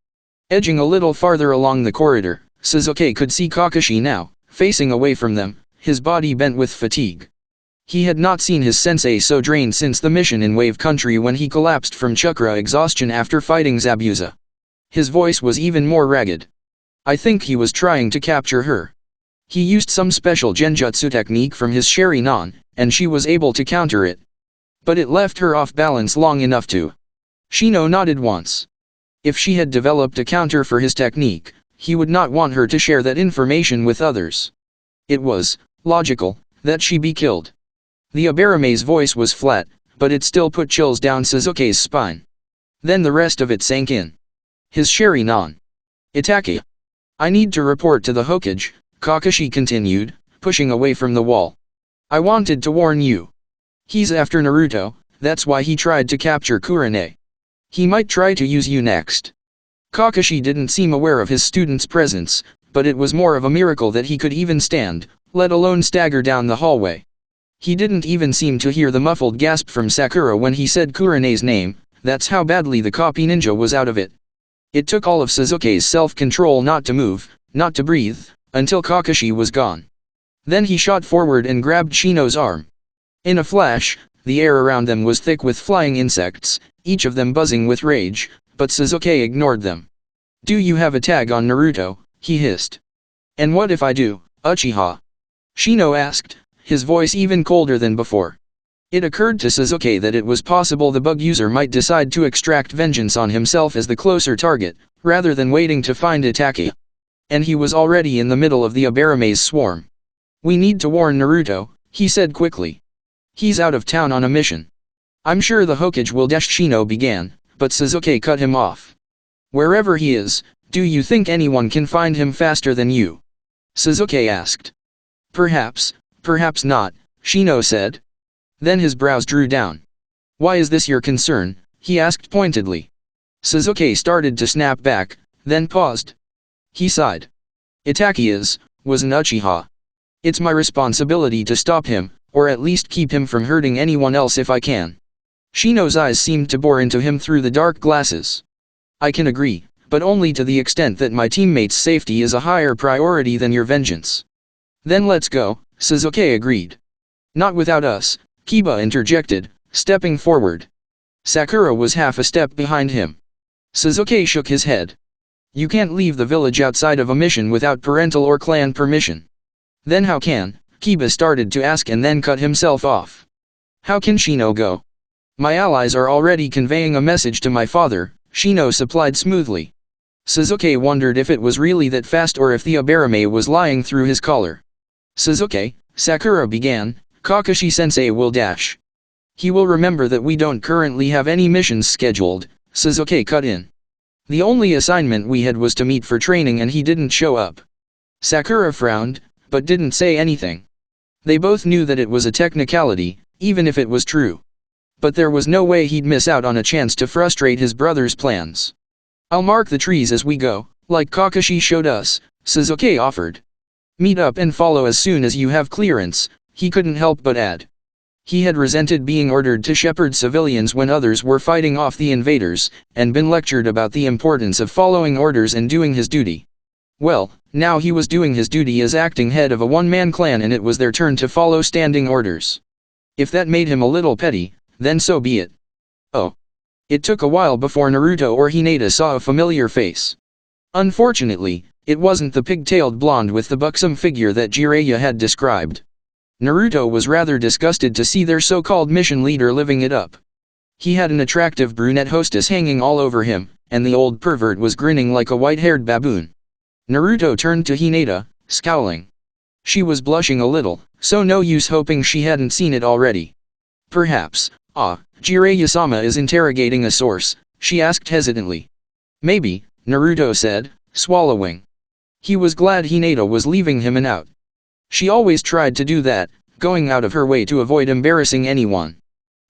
Edging a little farther along the corridor, Sasuke could see Kakashi now, facing away from them, his body bent with fatigue. He had not seen his sensei so drained since the mission in Wave Country when he collapsed from chakra exhaustion after fighting Zabuza. His voice was even more ragged. "I think he was trying to capture her. He used some special genjutsu technique from his Sharingan, and she was able to counter it. But it left her off balance long enough to..." Shino nodded once. If she had developed a counter for his technique, he would not want her to share that information with others. It was logical that she be killed. The Abarame's voice was flat, but it still put chills down Sasuke's spine. Then the rest of it sank in. His Sharingan. "Itake. I need to report to the Hokage," Kakashi continued, pushing away from the wall. "I wanted to warn you. He's after Naruto, that's why he tried to capture Kurane. He might try to use you next." Kakashi didn't seem aware of his student's presence, but it was more of a miracle that he could even stand, let alone stagger down the hallway. He didn't even seem to hear the muffled gasp from Sakura when he said Kurane's name, that's how badly the copy ninja was out of it. It took all of Sasuke's self-control not to move, not to breathe, until Kakashi was gone. Then he shot forward and grabbed Shino's arm. In a flash, the air around them was thick with flying insects, each of them buzzing with rage, but Sasuke ignored them. "Do you have a tag on Naruto?" he hissed. "And what if I do, Uchiha?" Shino asked, his voice even colder than before. It occurred to Sasuke that it was possible the bug user might decide to extract vengeance on himself as the closer target, rather than waiting to find Itake. And he was already in the middle of the Abarame's swarm. "We need to warn Naruto," he said quickly. "He's out of town on a mission." "I'm sure the Hokage will." Shino began, but Sasuke cut him off. "Wherever he is, do you think anyone can find him faster than you?" Sasuke asked. "Perhaps, perhaps not," Shino said. Then his brows drew down. "Why is this your concern?" he asked pointedly. Sasuke started to snap back, then paused. He sighed. "Itachi was an Uchiha. It's my responsibility to stop him, or at least keep him from hurting anyone else if I can." Shino's eyes seemed to bore into him through the dark glasses. "I can agree, but only to the extent that my teammates' safety is a higher priority than your vengeance." "Then let's go," Sasuke agreed. "Not without us," Kiba interjected, stepping forward. Sakura was half a step behind him. Sasuke shook his head. "You can't leave the village outside of a mission without parental or clan permission." "Then how can?" Kiba started to ask and then cut himself off. "How can Shino go?" "My allies are already conveying a message to my father," Shino supplied smoothly. Sasuke wondered if it was really that fast or if the Abarame was lying through his collar. "Sasuke," Sakura began, "Kakashi-sensei will dash. He will remember that we don't currently have any missions scheduled," Sasuke cut in. "The only assignment we had was to meet for training and he didn't show up." Sakura frowned, but didn't say anything. They both knew that it was a technicality, even if it was true. But there was no way he'd miss out on a chance to frustrate his brother's plans. "I'll mark the trees as we go, like Kakashi showed us," Sasuke offered. "Meet up and follow as soon as you have clearance," he couldn't help but add. He had resented being ordered to shepherd civilians when others were fighting off the invaders, and been lectured about the importance of following orders and doing his duty. Well, now he was doing his duty as acting head of a one-man clan and it was their turn to follow standing orders. If that made him a little petty, then so be it. Oh. It took a while before Naruto or Hinata saw a familiar face. Unfortunately, it wasn't the pigtailed blonde with the buxom figure that Jiraiya had described. Naruto was rather disgusted to see their so-called mission leader living it up. He had an attractive brunette hostess hanging all over him, and the old pervert was grinning like a white-haired baboon. Naruto turned to Hinata, scowling. She was blushing a little, so no use hoping she hadn't seen it already. "Perhaps, Jiraiya-sama is interrogating a source," she asked hesitantly. "Maybe," Naruto said, swallowing. He was glad Hinata was leaving him an out. She always tried to do that, going out of her way to avoid embarrassing anyone.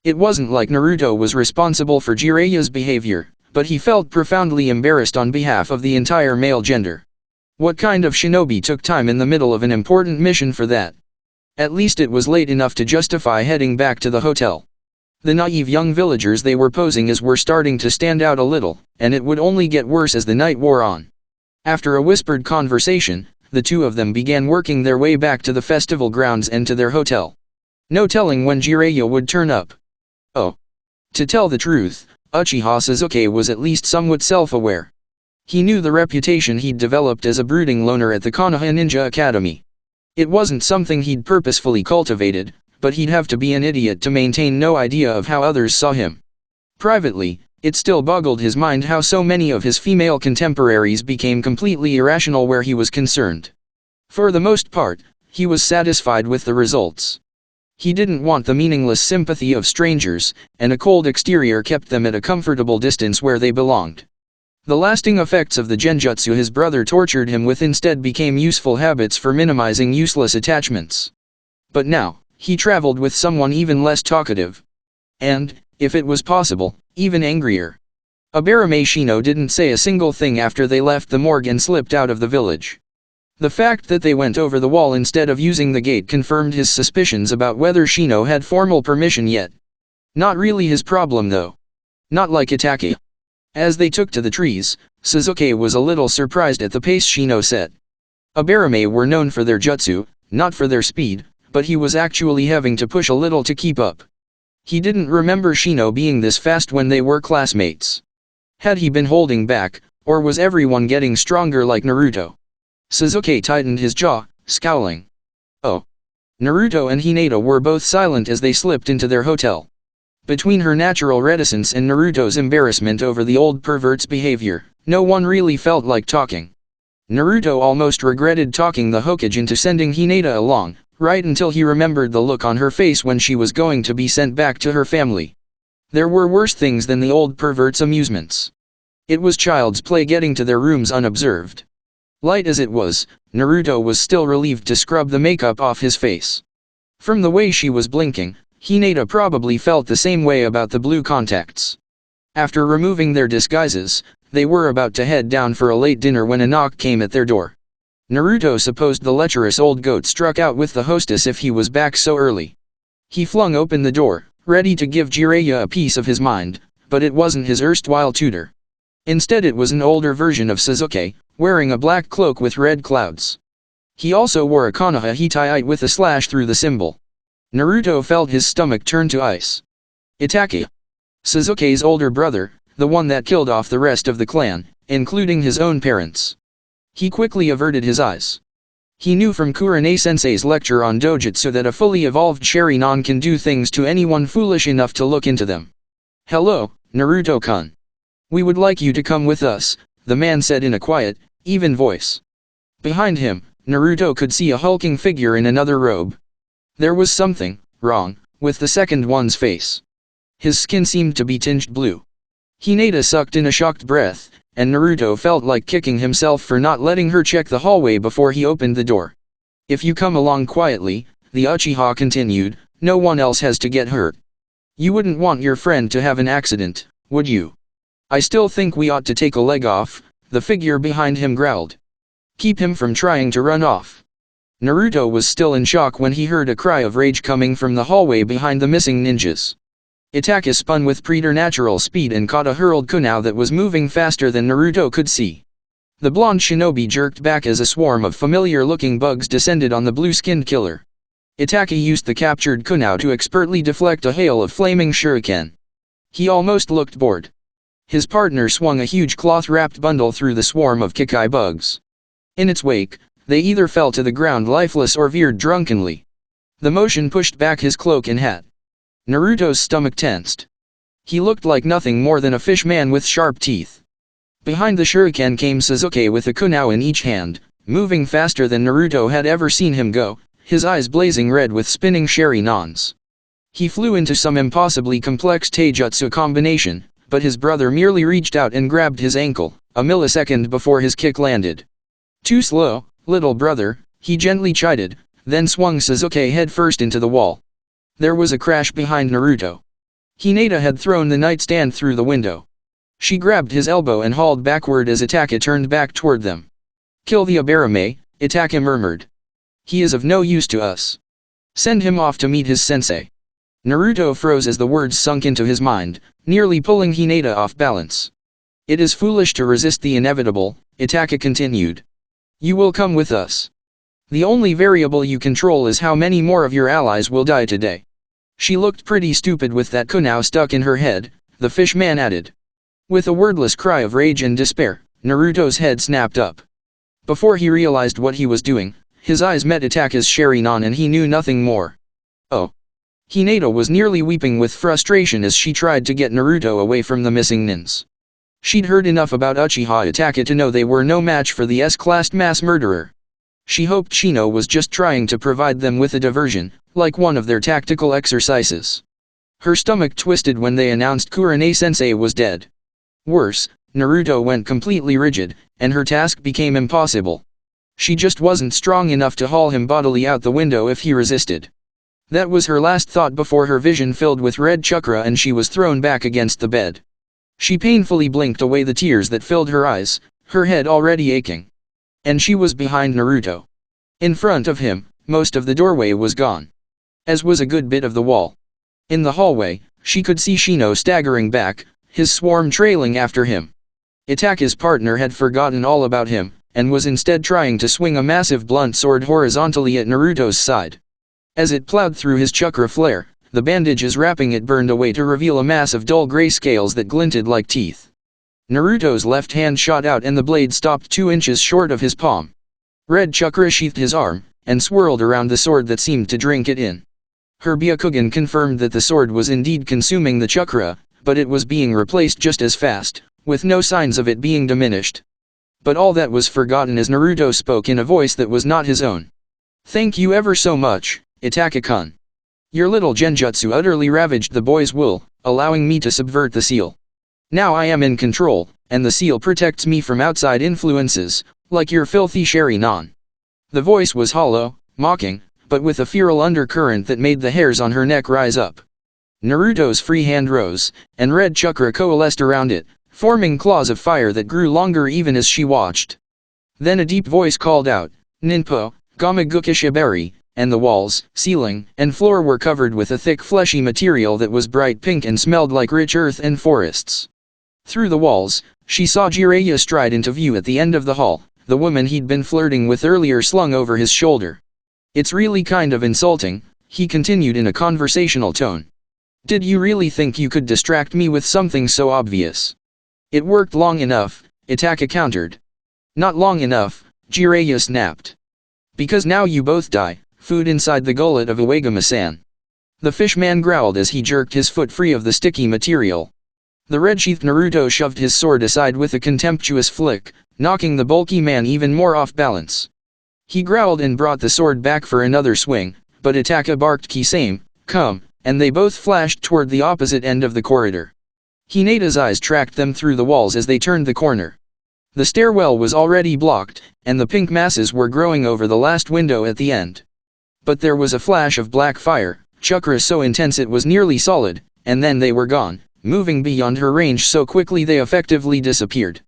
It wasn't like Naruto was responsible for Jiraiya's behavior, but he felt profoundly embarrassed on behalf of the entire male gender. What kind of shinobi took time in the middle of an important mission for that? At least it was late enough to justify heading back to the hotel. The naive young villagers they were posing as were starting to stand out a little, and it would only get worse as the night wore on. After a whispered conversation, the two of them began working their way back to the festival grounds and to their hotel. No telling when Jiraiya would turn up. Oh. To tell the truth, Uchiha Sasuke was at least somewhat self-aware. He knew the reputation he'd developed as a brooding loner at the Konoha Ninja Academy. It wasn't something he'd purposefully cultivated, but he'd have to be an idiot to maintain no idea of how others saw him. Privately, it still boggled his mind how so many of his female contemporaries became completely irrational where he was concerned. For the most part, he was satisfied with the results. He didn't want the meaningless sympathy of strangers, and a cold exterior kept them at a comfortable distance where they belonged. The lasting effects of the genjutsu his brother tortured him with instead became useful habits for minimizing useless attachments. But now, he traveled with someone even less talkative. And, if it was possible, even angrier. Abarame Shino didn't say a single thing after they left the morgue and slipped out of the village. The fact that they went over the wall instead of using the gate confirmed his suspicions about whether Shino had formal permission yet. Not really his problem though. Not like Itachi. As they took to the trees, Sasuke was a little surprised at the pace Shino set. Abarame were known for their jutsu, not for their speed, but he was actually having to push a little to keep up. He didn't remember Shino being this fast when they were classmates. Had he been holding back, or was everyone getting stronger like Naruto? Sasuke tightened his jaw, scowling. Oh. Naruto and Hinata were both silent as they slipped into their hotel. Between her natural reticence and Naruto's embarrassment over the old pervert's behavior, no one really felt like talking. Naruto almost regretted talking the Hokage into sending Hinata along, right until he remembered the look on her face when she was going to be sent back to her family. There were worse things than the old pervert's amusements. It was child's play getting to their rooms unobserved. Light as it was, Naruto was still relieved to scrub the makeup off his face. From the way she was blinking, Hinata probably felt the same way about the blue contacts. After removing their disguises, they were about to head down for a late dinner when a knock came at their door. Naruto supposed the lecherous old goat struck out with the hostess if he was back so early. He flung open the door, ready to give Jiraiya a piece of his mind, but it wasn't his erstwhile tutor. Instead it was an older version of Sasuke, wearing a black cloak with red clouds. He also wore a Konoha Hittite with a slash through the symbol. Naruto felt his stomach turn to ice. Itachi. Sasuke's older brother, the one that killed off the rest of the clan, including his own parents. He quickly averted his eyes. He knew from Kurane-sensei's lecture on dojutsu that a fully evolved Sharingan can do things to anyone foolish enough to look into them. "Hello, Naruto-kun. We would like you to come with us," the man said in a quiet, even voice. Behind him, Naruto could see a hulking figure in another robe. There was something wrong with the second one's face. His skin seemed to be tinged blue. Hinata sucked in a shocked breath, and Naruto felt like kicking himself for not letting her check the hallway before he opened the door. "If you come along quietly," the Uchiha continued, "no one else has to get hurt. You wouldn't want your friend to have an accident, would you?" "I still think we ought to take a leg off," the figure behind him growled. "Keep him from trying to run off." Naruto was still in shock when he heard a cry of rage coming from the hallway behind the missing ninjas. Itachi spun with preternatural speed and caught a hurled kunai that was moving faster than Naruto could see. The blonde shinobi jerked back as a swarm of familiar-looking bugs descended on the blue-skinned killer. Itachi used the captured kunai to expertly deflect a hail of flaming shuriken. He almost looked bored. His partner swung a huge cloth-wrapped bundle through the swarm of Kikai bugs. In its wake, they either fell to the ground lifeless or veered drunkenly. The motion pushed back his cloak and hat. Naruto's stomach tensed. He looked like nothing more than a fish man with sharp teeth. Behind the shuriken came Sasuke with a kunai in each hand, moving faster than Naruto had ever seen him go, his eyes blazing red with spinning sharinans. He flew into some impossibly complex taijutsu combination, but his brother merely reached out and grabbed his ankle, a millisecond before his kick landed. "Too slow, little brother," he gently chided, then swung Sasuke headfirst into the wall. There was a crash behind Naruto. Hinata had thrown the nightstand through the window. She grabbed his elbow and hauled backward as Itachi turned back toward them. "Kill the Abarame," Itachi murmured. "He is of no use to us. Send him off to meet his sensei." Naruto froze as the words sunk into his mind, nearly pulling Hinata off balance. "It is foolish to resist the inevitable," Itachi continued. "You will come with us. The only variable you control is how many more of your allies will die today." "She looked pretty stupid with that kunai stuck in her head," the fish man added. With a wordless cry of rage and despair, Naruto's head snapped up. Before he realized what he was doing, his eyes met Itachi's Sharingan and he knew nothing more. "Oh." Hinata was nearly weeping with frustration as she tried to get Naruto away from the missing nins. She'd heard enough about Uchiha Itachi to know they were no match for the S-class mass murderer. She hoped Shino was just trying to provide them with a diversion, like one of their tactical exercises. Her stomach twisted when they announced Kurane-sensei was dead. Worse, Naruto went completely rigid, and her task became impossible. She just wasn't strong enough to haul him bodily out the window if he resisted. That was her last thought before her vision filled with red chakra and she was thrown back against the bed. She painfully blinked away the tears that filled her eyes, her head already aching. And she was behind Naruto. In front of him, most of the doorway was gone. As was a good bit of the wall. In the hallway, she could see Shino staggering back, his swarm trailing after him. Itachi's partner had forgotten all about him, and was instead trying to swing a massive blunt sword horizontally at Naruto's side. As it plowed through his chakra flare, the bandages wrapping it burned away to reveal a mass of dull gray scales that glinted like teeth. Naruto's left hand shot out and the blade stopped 2 inches short of his palm. Red chakra sheathed his arm, and swirled around the sword that seemed to drink it in. Her Byakugan confirmed that the sword was indeed consuming the chakra, but it was being replaced just as fast, with no signs of it being diminished. But all that was forgotten as Naruto spoke in a voice that was not his own. Thank you ever so much, Itachi-kun. Your little genjutsu utterly ravaged the boy's will, allowing me to subvert the seal. Now I am in control, and the seal protects me from outside influences, like your filthy Sharingan. The voice was hollow, mocking, but with a feral undercurrent that made the hairs on her neck rise up. Naruto's free hand rose, and red chakra coalesced around it, forming claws of fire that grew longer even as she watched. Then a deep voice called out, Ninpo, Gamagukishibari, and the walls, ceiling, and floor were covered with a thick fleshy material that was bright pink and smelled like rich earth and forests. Through the walls, she saw Jiraiya stride into view at the end of the hall, the woman he'd been flirting with earlier slung over his shoulder. It's really kind of insulting, he continued in a conversational tone. Did you really think you could distract me with something so obvious? It worked long enough, Itachi countered. Not long enough, Jiraiya snapped. Because now you both die, food inside the gullet of Uegama-san. The fishman growled as he jerked his foot free of the sticky material. The red-sheathed Naruto shoved his sword aside with a contemptuous flick, knocking the bulky man even more off balance. He growled and brought the sword back for another swing, but Itachi barked Kisame, come, and they both flashed toward the opposite end of the corridor. Hinata's eyes tracked them through the walls as they turned the corner. The stairwell was already blocked, and the pink masses were growing over the last window at the end. But there was a flash of black fire, chakra so intense it was nearly solid, and then they were gone, moving beyond her range so quickly they effectively disappeared.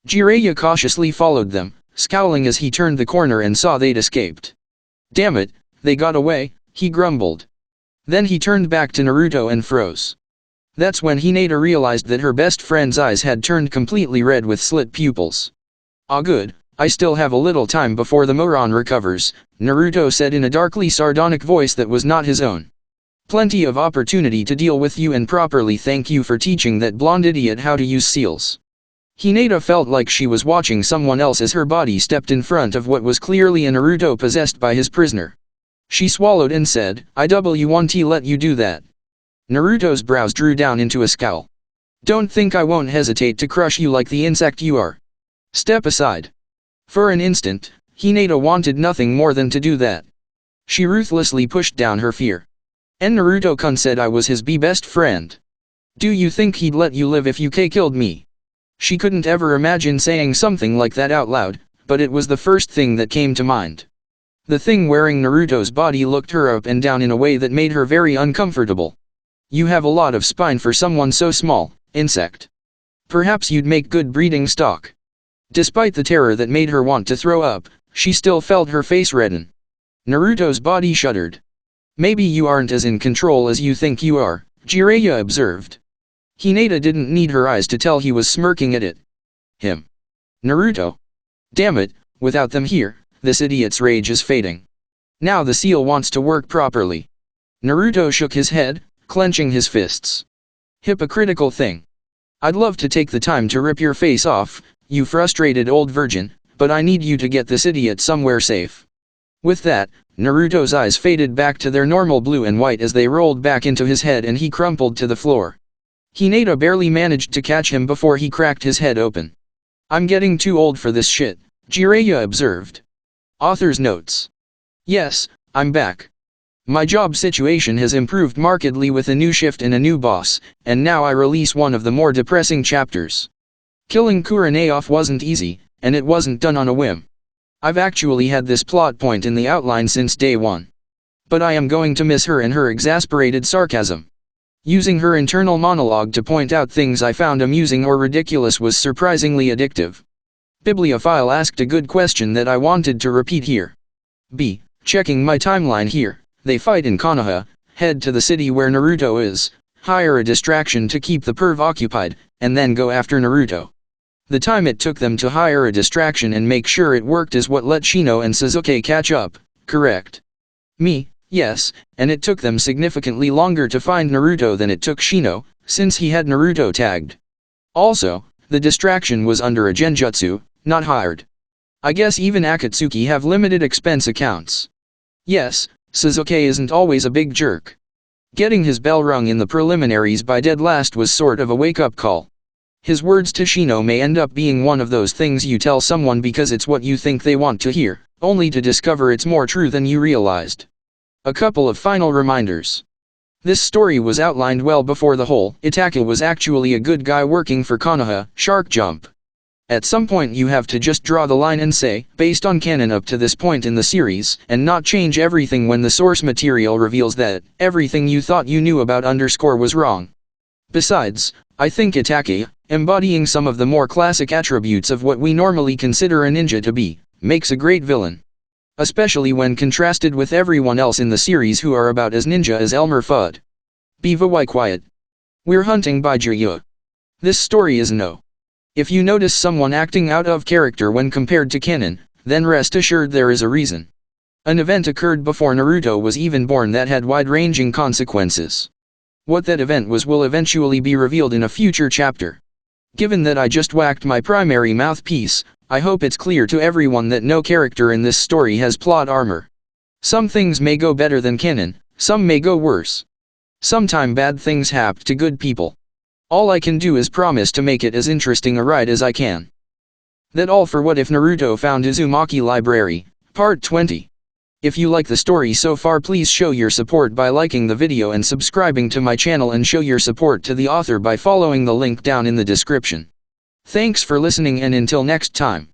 Jiraiya cautiously followed them, scowling as he turned the corner and saw they'd escaped. Damn it, they got away, he grumbled. Then he turned back to Naruto and froze. That's when Hinata realized that her best friend's eyes had turned completely red with slit pupils. Ah good, I still have a little time before the Moron recovers, Naruto said in a darkly sardonic voice that was not his own. Plenty of opportunity to deal with you and properly thank you for teaching that blonde idiot how to use seals. Hinata felt like she was watching someone else as her body stepped in front of what was clearly a Naruto possessed by his prisoner. She swallowed and said, I won't let you do that. Naruto's brows drew down into a scowl. Don't think I won't hesitate to crush you like the insect you are. Step aside. For an instant, Hinata wanted nothing more than to do that. She ruthlessly pushed down her fear. And Naruto-kun said I was his best friend. Do you think he'd let you live if you killed me? She couldn't ever imagine saying something like that out loud, but it was the first thing that came to mind. The thing wearing Naruto's body looked her up and down in a way that made her very uncomfortable. You have a lot of spine for someone so small, insect. Perhaps you'd make good breeding stock. Despite the terror that made her want to throw up, she still felt her face redden. Naruto's body shuddered. Maybe you aren't as in control as you think you are, Jiraiya observed. Hinata didn't need her eyes to tell he was smirking at it. Him. Naruto. Damn it, without them here, this idiot's rage is fading. Now the seal wants to work properly. Naruto shook his head, clenching his fists. Hypocritical thing. I'd love to take the time to rip your face off, you frustrated old virgin, but I need you to get this idiot somewhere safe. With that, Naruto's eyes faded back to their normal blue and white as they rolled back into his head and he crumpled to the floor. Hinata barely managed to catch him before he cracked his head open. I'm getting too old for this shit, Jiraiya observed. Author's notes. Yes, I'm back. My job situation has improved markedly with a new shift and a new boss, and now I release one of the more depressing chapters. Killing Kurenaoff wasn't easy, and it wasn't done on a whim. I've actually had this plot point in the outline since day one. But I am going to miss her and her exasperated sarcasm. Using her internal monologue to point out things I found amusing or ridiculous was surprisingly addictive. Bibliophile asked a good question that I wanted to repeat here. B. Checking my timeline here, they fight in Konoha, head to the city where Naruto is, hire a distraction to keep the perv occupied, and then go after Naruto. The time it took them to hire a distraction and make sure it worked is what let Shino and Sasuke catch up, correct? Me, yes, and it took them significantly longer to find Naruto than it took Shino, since he had Naruto tagged. Also, the distraction was under a genjutsu, not hired. I guess even Akatsuki have limited expense accounts. Yes, Sasuke isn't always a big jerk. Getting his bell rung in the preliminaries by dead last was sort of a wake-up call. His words to Shino may end up being one of those things you tell someone because it's what you think they want to hear, only to discover it's more true than you realized. A couple of final reminders. This story was outlined well before the whole Itaka was actually a good guy working for Konoha, Shark Jump. At some point you have to just draw the line and say, based on canon up to this point in the series, and not change everything when the source material reveals that everything you thought you knew about _ was wrong. Besides, I think Itaka, embodying some of the more classic attributes of what we normally consider a ninja to be, makes a great villain. Especially when contrasted with everyone else in the series who are about as ninja as Elmer Fudd. Be very quiet. We're hunting by Jiraiya. This story is no. If you notice someone acting out of character when compared to canon, then rest assured there is a reason. An event occurred before Naruto was even born that had wide-ranging consequences. What that event was will eventually be revealed in a future chapter. Given that I just whacked my primary mouthpiece, I hope it's clear to everyone that no character in this story has plot armor. Some things may go better than canon, some may go worse. Sometime bad things happen to good people. All I can do is promise to make it as interesting a ride as I can. That all for What If Naruto Found Uzumaki Library, Part 20. If you like the story so far, please show your support by liking the video and subscribing to my channel, and show your support to the author by following the link down in the description. Thanks for listening, and until next time.